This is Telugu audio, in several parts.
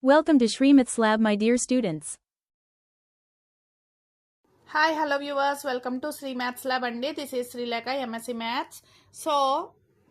Welcome to Shri Maths Lab, my dear students. Hi, hello viewers. Welcome to Sri Maths Lab andi. This is Srilekha MSc Maths. So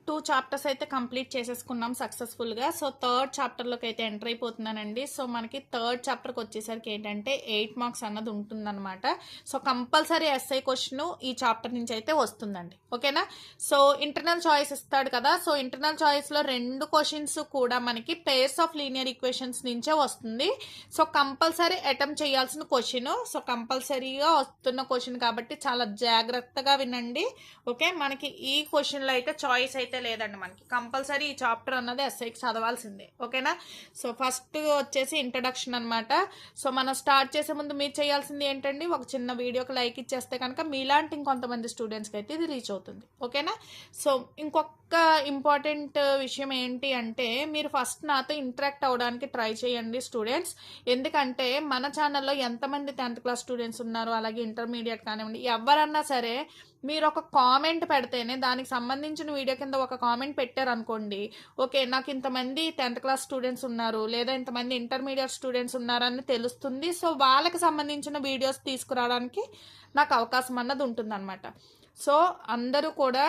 2 chapters అయితే కంప్లీట్ చేసేసుకున్నాం సక్సెస్ఫుల్గా. సో థర్డ్ చాప్టర్లోకి అయితే ఎంటర్ అయిపోతున్నానండి. సో మనకి థర్డ్ చాప్టర్కి వచ్చేసరికి ఏంటంటే 8 మార్క్స్ అన్నది ఉంటుందన్నమాట. సో కంపల్సరీ ఎస్ఐ క్వశ్చన్ ఈ చాప్టర్ నుంచి అయితే వస్తుందండి, ఓకేనా. సో ఇంటర్నల్ చాయిస్ ఇస్తాడు కదా. సో ఇంటర్నల్ చాయిస్లో 2 క్వశ్చన్స్ కూడా మనకి పేర్స్ ఆఫ్ లీనియర్ ఈక్వేషన్స్ నుంచే వస్తుంది. సో కంపల్సరీ అటెంప్ట్ చేయాల్సిన క్వశ్చన్. సో కంపల్సరీగా వస్తున్న క్వశ్చన్ కాబట్టి చాలా జాగ్రత్తగా వినండి, ఓకే. మనకి ఈ క్వశ్చన్లో అయితే చాయిస్ అయితే లేదండి, మనకి కంపల్సరీ ఈ చాప్టర్ అన్నది ఎస్ఐకి చదవాల్సిందే, ఓకేనా. సో ఫస్ట్ వచ్చేసి ఇంట్రడక్షన్ అనమాట. సో మనం స్టార్ట్ చేసే ముందు మీరు చేయాల్సింది ఏంటండి, ఒక చిన్న వీడియోకి లైక్ ఇచ్చేస్తే కనుక మీలాంటి ఇంకొంతమంది స్టూడెంట్స్కి అయితే ఇది రీచ్ అవుతుంది, ఓకేనా. సో ఇంకొక ఇంపార్టెంట్ విషయం ఏంటి అంటే మీరు ఫస్ట్ నాతో ఇంటరాక్ట్ అవ్వడానికి ట్రై చేయండి స్టూడెంట్స్. ఎందుకంటే మన ఛానల్లో ఎంతమంది 10th క్లాస్ స్టూడెంట్స్ ఉన్నారు, అలాగే ఇంటర్మీడియట్ కానివ్వండి, ఎవరన్నా సరే మీరు ఒక కామెంట్ పెడితేనే దానికి సంబంధించిన వీడియో కింద ఒక కామెంట్ పెట్టారనుకోండి, ఓకే నాకు ఇంతమంది 10th క్లాస్ స్టూడెంట్స్ ఉన్నారు లేదా ఇంతమంది ఇంటర్మీడియట్ స్టూడెంట్స్ ఉన్నారని తెలుస్తుంది. సో వాళ్ళకి సంబంధించిన వీడియోస్ తీసుకురావడానికి నాకు అవకాశం అన్నది ఉంటుందన్నమాట. సో అందరూ కూడా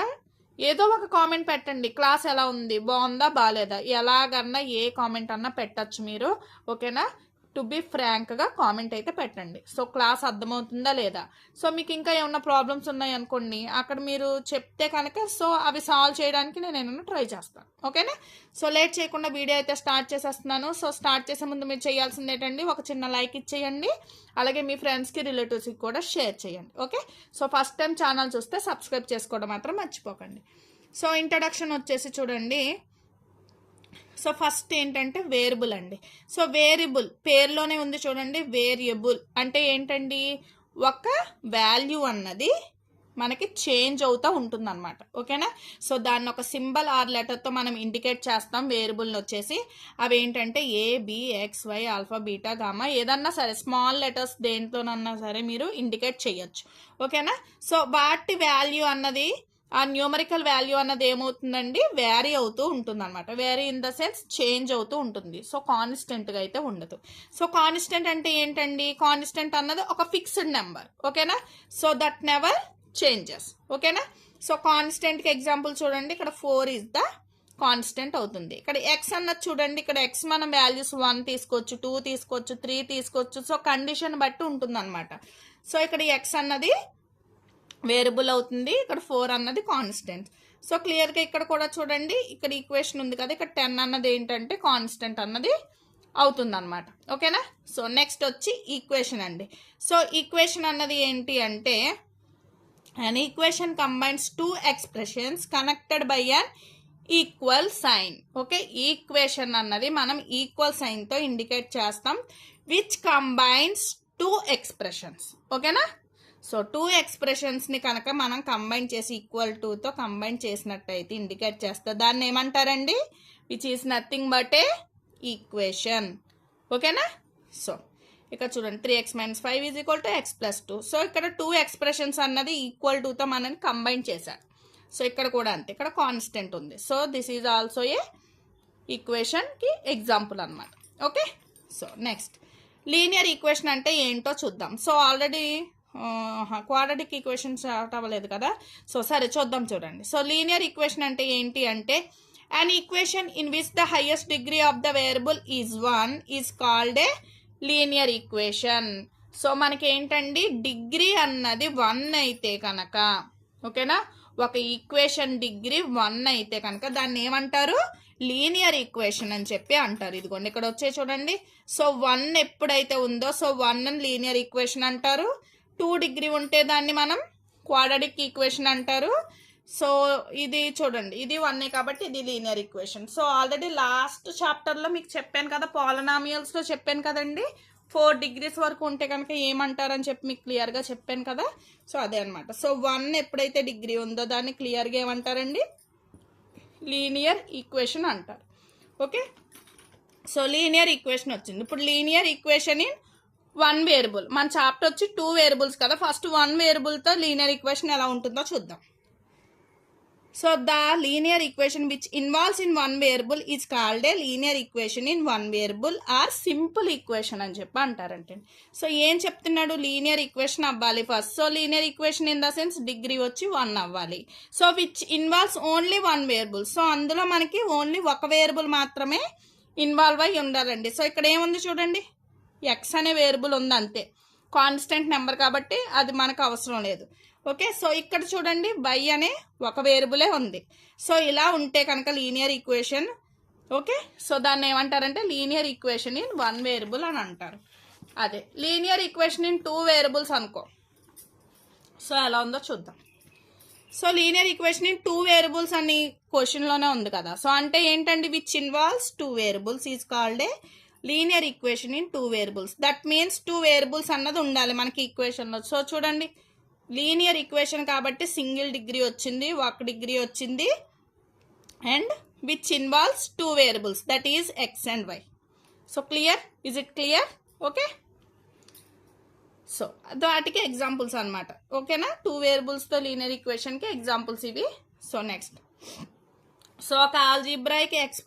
ఏదో ఒక కామెంట్ పెట్టండి, క్లాస్ ఎలా ఉంది, బాగుందా బాగాలేదా, ఎలాగన్నా ఏ కామెంట్ అన్నా పెట్టచ్చు మీరు, ఓకేనా. టు బి ఫ్రాంక్గా కామెంట్ అయితే పెట్టండి. సో క్లాస్ అర్థమవుతుందా లేదా, సో మీకు ఇంకా ఏమన్నా ప్రాబ్లమ్స్ ఉన్నాయి అనుకోండి అక్కడ మీరు చెప్తే కనుక సో అవి సాల్వ్ చేయడానికి నేను ఏమైనా ట్రై చేస్తాను, ఓకేనా. సో లేట్ చేయకుండా వీడియో అయితే స్టార్ట్ చేసేస్తున్నాను. సో స్టార్ట్ చేసే ముందు మీరు చేయాల్సింది ఏంటండి, ఒక చిన్న లైక్ ఇచ్చేయండి, అలాగే మీ ఫ్రెండ్స్కి రిలేటివ్స్కి కూడా షేర్ చేయండి, okay. So first time channel చూస్తే సబ్స్క్రైబ్ చేసుకోవడం మాత్రం మర్చిపోకండి. సో ఇంట్రడక్షన్ వచ్చేసి చూడండి. సో ఫస్ట్ ఏంటంటే వేరియబుల్ అండి. సో వేరియబుల్ పేరులోనే ఉంది చూడండి, వేరియబుల్ అంటే ఏంటండి, ఒక వాల్యూ అన్నది మనకి చేంజ్ అవుతూ ఉంటుందన్నమాట, ఓకేనా. సో దాన్ని ఒక సింబల్ ఆర్ లెటర్తో మనం ఇండికేట్ చేస్తాం వేరియబుల్ని వచ్చేసి. అవి ఏంటంటే A, B, X, Y, alpha, beta, gamma ఏదన్నా సరే స్మాల్ లెటర్స్ దేంతోనన్నా సరే మీరు ఇండికేట్ చేయొచ్చు, ఓకేనా. సో వాటి వాల్యూ అన్నది ఆ న్యూమరికల్ వాల్యూ అన్నది ఏమవుతుందండి, వ్యారీ అవుతూ ఉంటుంది అనమాట. Vary in the sense change అవుతూ ఉంటుంది. సో కాన్స్టెంట్గా అయితే ఉండదు. సో కాన్స్టెంట్ అంటే ఏంటండి, కాన్స్టెంట్ అన్నది ఒక ఫిక్స్డ్ నెంబర్, ఓకేనా. సో దట్ నెవర్ చేంజెస్, ఓకేనా. సో కాన్స్టెంట్కి ఎగ్జాంపుల్ చూడండి, ఇక్కడ 4 ఈజ్ ద కాన్స్టెంట్ అవుతుంది. ఇక్కడ ఎక్స్ అన్నది చూడండి, ఇక్కడ ఎక్స్ మనం వాల్యూస్ 1 తీసుకోవచ్చు, 2 తీసుకోవచ్చు, 3 తీసుకోవచ్చు. సో కండిషన్ బట్టి ఉంటుంది అనమాట. సో ఇక్కడ ఎక్స్ అన్నది వేరియబుల్ అవుతుంది, ఇక్కడ 4 అన్నది కాన్స్టెంట్. సో క్లియర్గా ఇక్కడ కూడా చూడండి, ఇక్కడ ఈక్వేషన్ ఉంది కదా, ఇక్కడ 10 అన్నది ఏంటంటే కాన్స్టెంట్ అన్నది అవుతుంది అనమాట, ఓకేనా. సో నెక్స్ట్ వచ్చి ఈక్వేషన్ అండి. సో ఈక్వేషన్ అన్నది ఏంటి అంటే an equation combines 2 expressions connected by an equal sign, okay. Equation అన్నది మనం ఈక్వల్ సైన్తో ఇండికేట్ చేస్తాం, విచ్ కంబైన్స్ 2 ఎక్స్ప్రెషన్స్, ఓకేనా. సో 2 ఎక్స్ప్రెషన్స్ని కనుక మనం కంబైన్ చేసి ఈక్వల్ టుతో కంబైన్ చేసినట్టయితే ఇండికేట్ చేస్తారు, దాన్ని ఏమంటారండి, which is nothing but a equation, ఓకేనా. సో ఇక్కడ చూడండి 3x - 5 = x + 2. సో ఇక్కడ 2 ఎక్స్ప్రెషన్స్ అన్నది ఈక్వల్ టుతో మనం కంబైన్ చేశారు. సో ఇక్కడ కూడా అంతే, ఇక్కడ కాన్స్టెంట్ ఉంది. So this is also a ఈక్వేషన్కి ఎగ్జాంపుల్ అనమాట, okay. So next linear equation అంటే ఏంటో చూద్దాం. So already quadratic equation start అవ్వలేదు కదా. సో సరే చూద్దాం చూడండి. సో లీనియర్ ఈక్వేషన్ అంటే ఏంటి అంటే an equation in which the highest degree of the variable is 1 is called a linear equation. So మనకి ఏంటండి, డిగ్రీ అన్నది 1 అయితే కనుక, ఓకేనా, ఒక ఈక్వేషన్ డిగ్రీ 1 అయితే కనుక దాన్ని ఏమంటారు, లీనియర్ ఈక్వేషన్ అని చెప్పి అంటారు. ఇదిగోండి ఇక్కడ వచ్చే చూడండి. సో 1 ఎప్పుడైతే ఉందో సో 1 లీనియర్ ఈక్వేషన్ అంటారు. 2 డిగ్రీ ఉంటే దాన్ని మనం క్వాడ్రాటిక్ ఈక్వేషన్ అంటారు. సో ఇది చూడండి, ఇది 1 కాబట్టి ఇది linear equation. So already last చాప్టర్లో మీకు చెప్పాను కదా, పాలినామియల్స్లో చెప్పాను కదండి, 4 డిగ్రీస్ వరకు ఉంటే కనుక ఏమంటారని చెప్పి మీకు క్లియర్గా చెప్పాను కదా. సో అదే అనమాట. సో 1 ఎప్పుడైతే డిగ్రీ ఉందో దాన్ని క్లియర్గా ఏమంటారండి, లీనియర్ ఈక్వేషన్ అంటారు, ఓకే. సో లీనియర్ ఈక్వేషన్ వచ్చింది. ఇప్పుడు లీనియర్ ఈక్వేషన్ ఇన్ 1 వేరియబుల్, మన చాప్టర్ వచ్చి 2 వేరియబుల్స్ కదా. ఫస్ట్ 1 వేరియబుల్తో లీనియర్ ఈక్వేషన్ ఎలా ఉంటుందో చూద్దాం. So the linear equation which involves in one variable is called a linear equation in one variable or simple equation అని చెప్పి అంటారంటే. సో ఏం చెప్తున్నాడు, లీనియర్ ఈక్వేషన్ అవ్వాలి first. So linear equation in the sense degree వచ్చి 1 అవ్వాలి. So which involves only one variable. So అందులో మనకి ఓన్లీ ఒక వేరియబుల్ మాత్రమే ఇన్వాల్వ్ అయి ఉండాలండి. సో ఇక్కడ ఏముంది చూడండి, ఎక్స్ అనే వేరియబుల్ ఉంది అంతే, కాన్స్టెంట్ నెంబర్ కాబట్టి అది మనకు అవసరం లేదు. ఓకే, సో ఇక్కడ చూడండి y అనే ఒక వేరియబులే ఉంది. సో ఇలా ఉంటే కనుక లీనియర్ ఈక్వేషన్. ఓకే, సో దాన్ని ఏమంటారంటే linear equation in one variable అని అంటారు. అదే లీనియర్ ఈక్వేషన్ ఇన్ 2 వేరియబుల్స్ అనుకో. సో ఎలా ఉందో చూద్దాం. So linear equation in 2 variables అని క్వశ్చన్లోనే ఉంది కదా. సో అంటే ఏంటండి, which involves 2 variables is called a linear equation in 2 variables. That means 2 variables అన్నది ఉండాలి మనకి ఈక్వేషన్లో. సో చూడండి, లీనియర్ ఈక్వేషన్ కాబట్టి సింగిల్ డిగ్రీ వచ్చింది, 1 డిగ్రీ వచ్చింది, and which involves 2 variables that is X and Y. So clear, is it clear? Okay, so వాటికి ఎగ్జాంపుల్స్ అనమాట. ఓకేనా, 2 వేరియబుల్స్తో లీనియర్ ఈక్వేషన్కి ఎగ్జాంపుల్స్ ఇవి. సో నెక్స్ట్, సో ఒక ఆల్జీబ్రాయిక్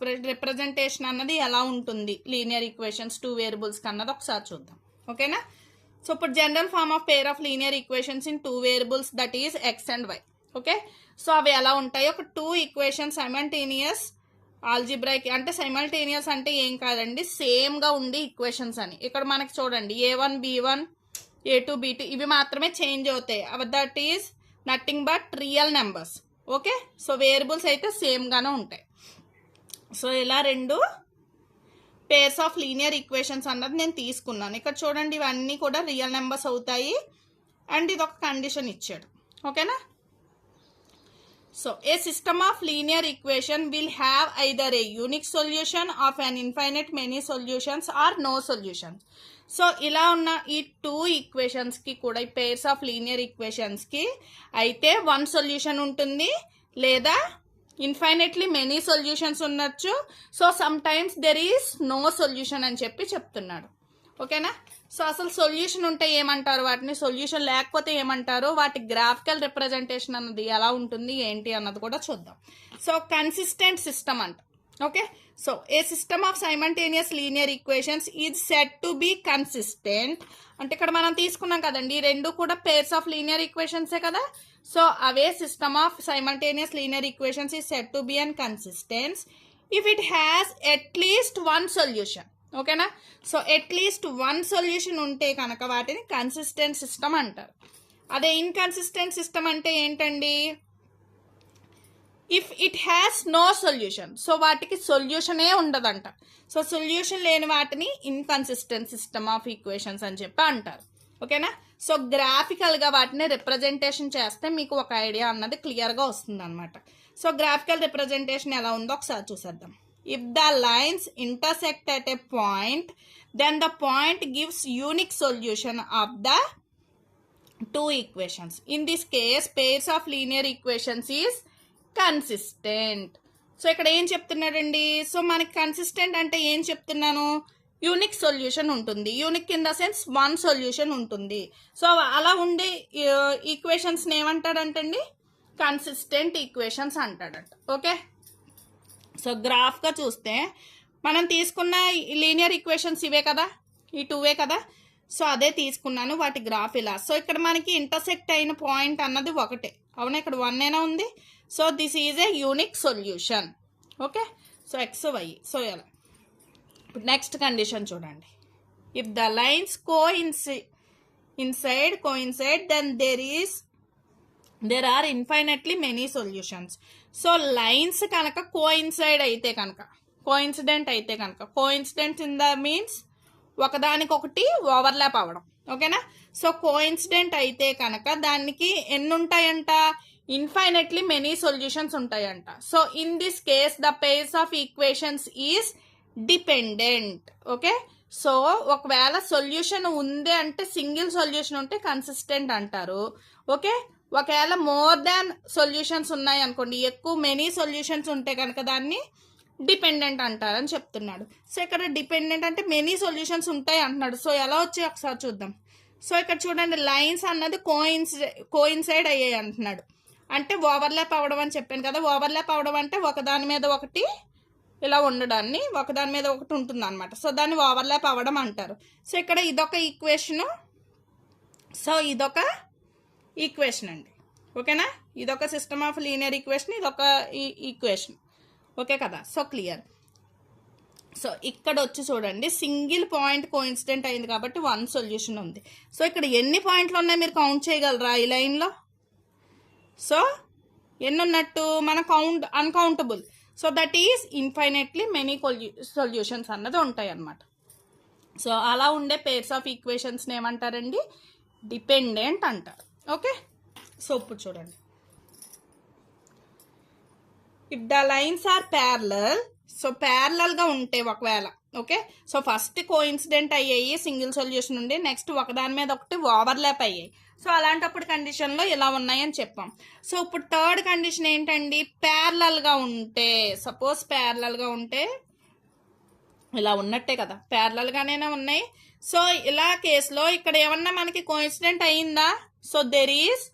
రిప్రజెంటేషన్ అన్నది ఎలా ఉంటుంది లీనియర్ ఈక్వేషన్స్ 2 వేరియబుల్స్కి అన్నది ఒకసారి చూద్దాం. ఓకేనా, సో ఇప్పుడు general form of pair of linear equations in 2 variables that is X and Y. Okay, so అవి ఎలా ఉంటాయి, ఒక 2 ఈక్వేషన్స్ సైమల్టేనియస్ ఆల్జీబ్రాయిక్. అంటే సైమల్టేనియస్ అంటే ఏం కాదండి, సేమ్గా ఉండి ఈక్వేషన్స్ అని. ఇక్కడ మనకి చూడండి A1 B1 A2 B2 ఇవి మాత్రమే చేంజ్ అవుతాయి. That is nothing but real numbers. Okay, so variables అయితే సేమ్గానే ఉంటాయి. సో ఇలా 2 పేర్స్ ఆఫ్ లీనియర్ ఈక్వేషన్స్ అన్నది నేను తీసుకున్నాను. ఇక్కడ చూడండి, ఇవన్నీ కూడా రియల్ నెంబర్స్ అవుతాయి అండ్ ఇది ఒక కండిషన్ ఇచ్చాడు. ఓకేనా, so a system of linear equation will have either a unique solution of an infinite many solutions or no solutions. So ఇలా ఉన్న ఈ 2 ఈక్వేషన్స్కి కూడా, ఈ పేర్స్ ఆఫ్ లీనియర్ ఈక్వేషన్స్కి అయితే 1 సొల్యూషన్ ఉంటుంది, లేదా ఇన్ఫైనెట్లీ మెనీ సొల్యూషన్స్ ఉండొచ్చు. So some times there is no solution అని చెప్పి చెప్తున్నాడు. ఓకేనా, సో అసలు సొల్యూషన్ ఉంటే ఏమంటారు, వాటిని సొల్యూషన్ లేకపోతే ఏమంటారు, వాటి గ్రాఫికల్ రిప్రజెంటేషన్ అన్నది ఎలా ఉంటుంది ఏంటి అన్నది కూడా చూద్దాం. సో కన్సిస్టెంట్ సిస్టమ్ అంట. Okay, so a system of simultaneous linear equations is set to be consistent. అంటే ఇక్కడ మనం తీసుకున్నాం కదండి, 2 కూడా పేర్స్ ఆఫ్ లీనియర్ ఈక్వేషన్సే కదా. సో అవే system of simultaneous linear equations is set to be and consistent if it has at least 1 solution. ఓకేనా, సో ఎట్లీస్ట్ 1 సొల్యూషన్ ఉంటే కనుక వాటిని కన్సిస్టెంట్ సిస్టమ్ అంటారు. అదే ఇన్కన్సిస్టెంట్ సిస్టమ్ అంటే ఏంటండి, if it has no solution. So వాటికి సొల్యూషనే ఉండదంట. సో సొల్యూషన్ లేని వాటిని ఇన్కన్సిస్టెంట్ సిస్టమ్ ఆఫ్ ఈక్వేషన్స్ అని చెప్పి అంటారు. ఓకేనా, సో గ్రాఫికల్గా వాటిని రిప్రజెంటేషన్ చేస్తే మీకు ఒక ఐడియా అన్నది క్లియర్గా వస్తుంది అనమాట. సో గ్రాఫికల్ రిప్రజెంటేషన్ ఎలా ఉందో ఒకసారి చూసేద్దాం. If the lines intersect at a point then the point gives unique solution of the 2 equations. In this case pairs of linear equations is consistent. So ఇక్కడ ఏం చెప్తున్నాడండి, సో మనకి కన్సిస్టెంట్ అంటే ఏం చెప్తున్నాను, యూనిక్ సొల్యూషన్ ఉంటుంది. Unique in the sense 1 solution ఉంటుంది. సో అలా ఉండే ఈక్వేషన్స్ని ఏమంటాడంటండి, కన్సిస్టెంట్ ఈక్వేషన్స్ అంటాడట. ఓకే, సో గ్రాఫ్గా చూస్తే మనం తీసుకున్న లీనియర్ ఈక్వేషన్స్ ఇవే కదా, ఈ 2వే కదా. సో అదే తీసుకున్నాను, వాటి గ్రాఫ్ ఇలా. సో ఇక్కడ మనకి ఇంటర్సెక్ట్ అయిన పాయింట్ అన్నది ఒకటే, అవునా, ఇక్కడ 1 ఉంది. So this is a unique solution. Okay, so x y. So ఎలా, నెక్స్ట్ కండిషన్ చూడండి. If the lines coincide then there are infinitely many solutions. So lines కనుక కోయిన్సైడ్ అయితే కనుక, కోయిన్సిడెంట్ అయితే కనుక, కోయిన్సిడెంట్ ఇన్ ద మీన్స్ ఒకదానికొకటి ఓవర్లాప్ అవ్వడం. ఓకేనా, సో కోయిన్సిడెంట్ అయితే కనుక దానికి ఎన్ని ఉంటాయంట, ఇన్ఫైనెట్లీ మెనీ సొల్యూషన్స్ ఉంటాయంట. So in this case the pairs of equations is dependent. Okay, so ఒకవేళ సొల్యూషన్ ఉంది అంటే, సింగిల్ సొల్యూషన్ ఉంటే కన్సిస్టెంట్ అంటారు. ఓకే, ఒకవేళ మోర్ దాన్ సొల్యూషన్స్ ఉన్నాయి అనుకోండి, ఎక్కువ మెనీ సొల్యూషన్స్ ఉంటే కనుక దాన్ని డిపెండెంట్ అంటారని చెప్తున్నాడు. సో ఇక్కడ డిపెండెంట్ అంటే మెనీ సొల్యూషన్స్ ఉంటాయి అంటున్నాడు. సో ఎలా వచ్చాయి ఒకసారి చూద్దాం. సో ఇక్కడ చూడండి, లైన్స్ అన్నది కోయిన్సైడ్ అయ్యాయి అంటున్నాడు. అంటే ఓవర్లాప్ అవ్వడం అని చెప్పాను కదా. ఓవర్లాప్ అవ్వడం అంటే ఒకదాని మీద ఒకటి ఇలా ఉండడాన్ని, ఒకదాని మీద ఒకటి ఉంటుంది అనమాట. సో దాన్ని ఓవర్లాప్ అవ్వడం అంటారు. సో ఇక్కడ ఇదొక ఈక్వేషను, సో ఇదొక ఈక్వేషన్ అండి. ఓకేనా, ఇదొక సిస్టమ్ ఆఫ్ లీనియర్ ఈక్వేషన్, ఇదొక ఈక్వేషన్. ఓకే కదా. So clear. సో ఇక్కడ వచ్చి చూడండి, సింగిల్ పాయింట్ కోఇన్సిడెంట్ అయింది కాబట్టి 1 సొల్యూషన్ ఉంది. సో ఇక్కడ ఎన్ని పాయింట్లు ఉన్నాయి మీరు కౌంట్ చేయగలరా ఈ లైన్లో? సో ఎన్ని ఉన్నట్టు మన uncountable. So that is infinitely many solutions అన్నది ఉంటాయి అన్నమాట. సో అలా ఉండే పేర్స్ ఆఫ్ ఈక్వేషన్స్ని ఏమంటారండి? డిపెండెంట్ అంటారు. ఓకే, సో ఇప్పుడు చూడండి, if the lines are parallel, so ప్యారలల్గా ఉంటే ఒకవేళ, ఓకే, సో ఫస్ట్ కోఇన్సిడెంట్ అయ్యాయి, సింగిల్ సొల్యూషన్ ఉండి, నెక్స్ట్ ఒకదాని మీద ఒకటి ఓవర్లాప్ అయ్యాయి. సో అలాంటప్పుడు కండిషన్లో ఇలా ఉన్నాయని చెప్పాం. సో ఇప్పుడు థర్డ్ కండిషన్ ఏంటండి? ప్యారలల్గా ఉంటే, సపోజ్ ప్యారలల్గా ఉంటే ఇలా ఉన్నట్టే కదా, ప్యారలల్గానే ఉన్నాయి. సో ఇలా కేసులో ఇక్కడ ఏమన్నా మనకి కోఇన్సిడెంట్ అయ్యిందా? So there is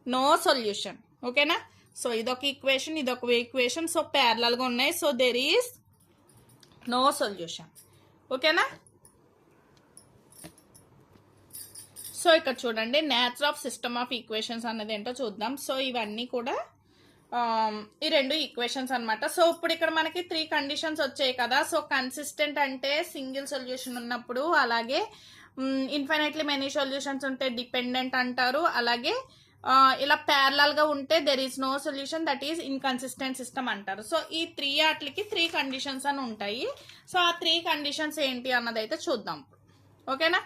no solution. ఓకేనా, సో ఇదొక ఈక్వేషన్, ఇదొక ఈక్వేషన్, సో ప్యారలల్గా ఉన్నాయి. So there is no solution. ఓకేనా. సో ఇక్కడ చూడండి, nature of system of equations అన్నది ఏంటో చూద్దాం. సో ఇవన్నీ కూడా ఈ 2 ఈక్వేషన్స్ అనమాట. సో ఇప్పుడు ఇక్కడ మనకి 3 కండిషన్స్ వచ్చాయి కదా. సో కన్సిస్టెంట్ అంటే సింగిల్ సొల్యూషన్ ఉన్నప్పుడు, అలాగే ఇన్ఫైనైట్లీ మెనీ సొల్యూషన్స్ ఉంటే డిపెండెంట్ అంటారు, అలాగే ఇలా ప్యారలల్గా ఉంటే there is no solution, that is inconsistent system అంటారు. సో ఈ 3 వాటికి 3 కండిషన్స్ అని ఉంటాయి. సో ఆ 3 కండిషన్స్ ఏంటి అన్నది అయితే చూద్దాం. ఓకేనా.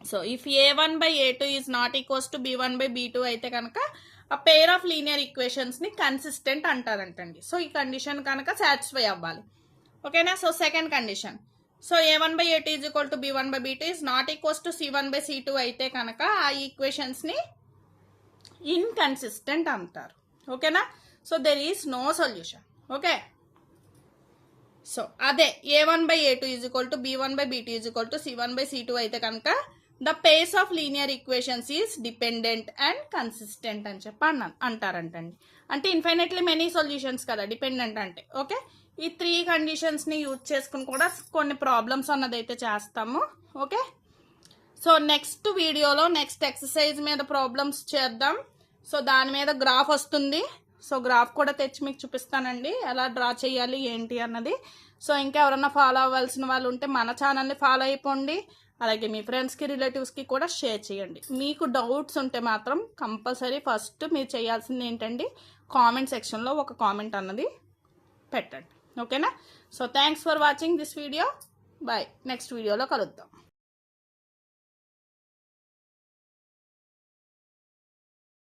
So if a1/a2 is not equals to b1/b2 అయితే కనుక ఆ పేర్ ఆఫ్ లీనియర్ ఈక్వేషన్స్ని కన్సిస్టెంట్ అంటారంటండి. సో ఈ కండిషన్ కనుక సాటిస్ఫై అవ్వాలి. ఓకేనా. So second condition, so a1/a2 is equal to b1/b2 is not equals to c1/c2 అయితే కనుక ఆ ఈక్వేషన్స్ని ఇన్కన్సిస్టెంట్ అంటారు. ఓకేనా. So there is no solution. Okay, so అదే a1/a2 is equal to b1/b2 is equal to c1/c2 అయితే కనుక the face of linear equations is dependent and consistent అని చెప్పి అంటారంటండి. అంటే ఇన్ఫైనైట్లీ మెనీ సొల్యూషన్స్ కదా డిపెండెంట్ అంటే. ఓకే, ఈ 3 కండిషన్స్ని యూజ్ చేసుకుని కూడా కొన్ని ప్రాబ్లమ్స్ అన్నది అయితే చేస్తాము. ఓకే, సో నెక్స్ట్ వీడియోలో నెక్స్ట్ ఎక్సర్సైజ్ మీద ప్రాబ్లమ్స్ చేద్దాం. సో దాని మీద గ్రాఫ్ వస్తుంది. సో గ్రాఫ్ కూడా తెచ్చి మీకు చూపిస్తానండి, ఎలా డ్రా చేయాలి ఏంటి అన్నది. సో ఇంకా ఎవరన్నా ఫాలో అవ్వాల్సిన వాళ్ళు ఉంటే మన ఛానల్ని ఫాలో అయిపోండి, అలాగే మీ ఫ్రెండ్స్కి రిలేటివ్స్కి కూడా షేర్ చేయండి. మీకు డౌట్స్ ఉంటే మాత్రం కంపల్సరీ ఫస్ట్ మీరు చేయాల్సింది ఏంటండి, కామెంట్ సెక్షన్లో ఒక కామెంట్ అన్నది పెట్టండి. ఓకేనా. So thanks for watching this video. Bye, next వీడియోలో కలుద్దాం.